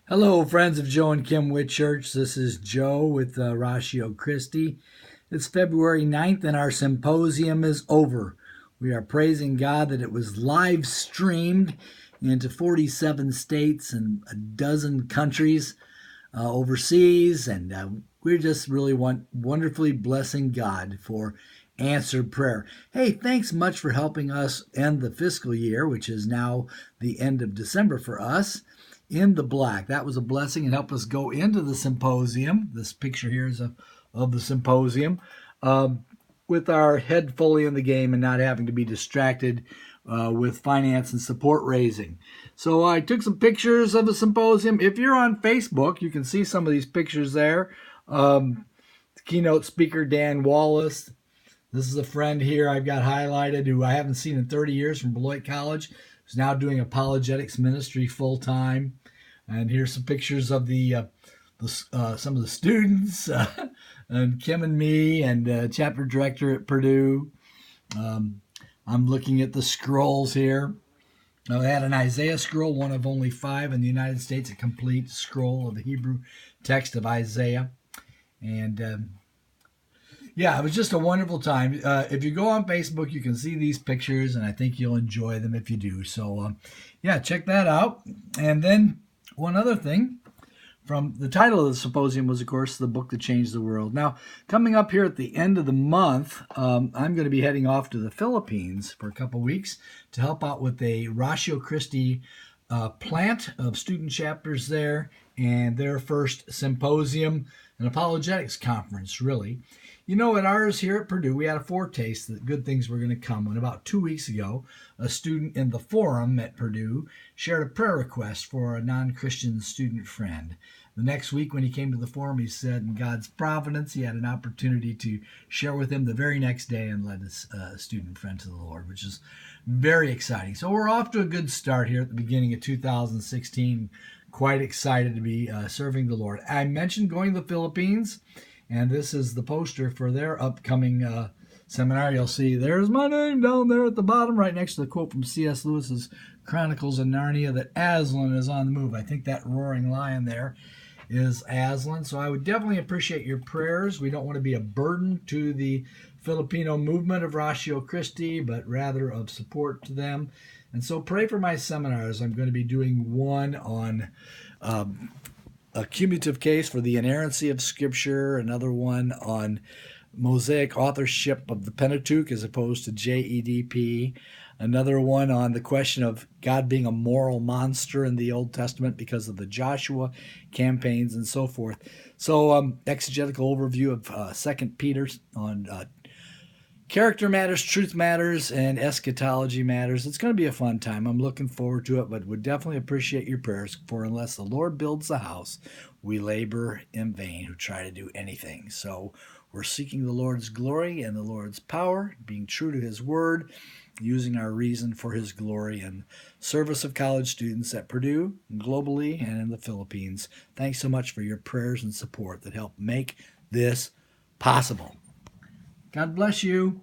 Hello, friends of Joe and Kim Whitchurch. This is Joe with SymposiaChristi. It's February 9th and our symposium is over. We are praising God that it was live streamed into 47 states and a dozen countries overseas, and we're just really wonderfully blessing God for answered prayer. Hey, thanks much for helping us end the fiscal year, which is now the end of December for us, in the black. That was a blessing and helped us go into the symposium. This picture here is of the symposium, with our head fully in the game and not having to be distracted with finance and support raising. So I took some pictures of the symposium. If you're on Facebook, you can see some of these pictures there. The keynote speaker, Dan Wallace. This is a friend here I've got highlighted who I haven't seen in 30 years from Beloit College, who's now doing apologetics ministry full time. And here's some pictures of some of the students, and Kim and me, and chapter director at Purdue. I'm looking at the scrolls here. I had an Isaiah scroll, one of only 5 in the United States, a complete scroll of the Hebrew text of Isaiah. And yeah, it was just a wonderful time. If you go on Facebook, you can see these pictures, and I think you'll enjoy them if you do. So, yeah, check that out. And then one other thing, from the title of the symposium was, of course, The Book That Changed the World. Now, coming up here at the end of the month, I'm going to be heading off to the Philippines for a couple weeks to help out with a SymposiaChristi plant of student chapters there and their first symposium, an apologetics conference, really. You know, at ours here at Purdue, we had a foretaste that good things were going to come when about 2 weeks ago, a student in the forum at Purdue shared a prayer request for a non-Christian student friend. The next week when he came to the forum, he said in God's providence, he had an opportunity to share with him the very next day and led his student friend to the Lord, which is very exciting. So we're off to a good start here at the beginning of 2016. Quite excited to be serving the Lord. I mentioned going to the Philippines, and this is the poster for their upcoming seminar. You'll see there's my name down there at the bottom, right next to the quote from C.S. Lewis's Chronicles of Narnia, that Aslan is on the move. I think that roaring lion there is Aslan. So I would definitely appreciate your prayers. We don't want to be a burden to the Filipino movement of SymposiaChristi, but rather of support to them. And so pray for my seminars. I'm going to be doing one on a cumulative case for the inerrancy of Scripture, another one on Mosaic authorship of the Pentateuch as opposed to JEDP, another one on the question of God being a moral monster in the Old Testament because of the Joshua campaigns and so forth. So exegetical overview of 2 Peter on character matters, truth matters, and eschatology matters. It's going to be a fun time. I'm looking forward to it, but would definitely appreciate your prayers, for unless the Lord builds the house, we labor in vain who try to do anything. So we're seeking the Lord's glory and the Lord's power, being true to his word, using our reason for his glory and service of college students at Purdue, globally, and in the Philippines. Thanks so much for your prayers and support that help make this possible. God bless you.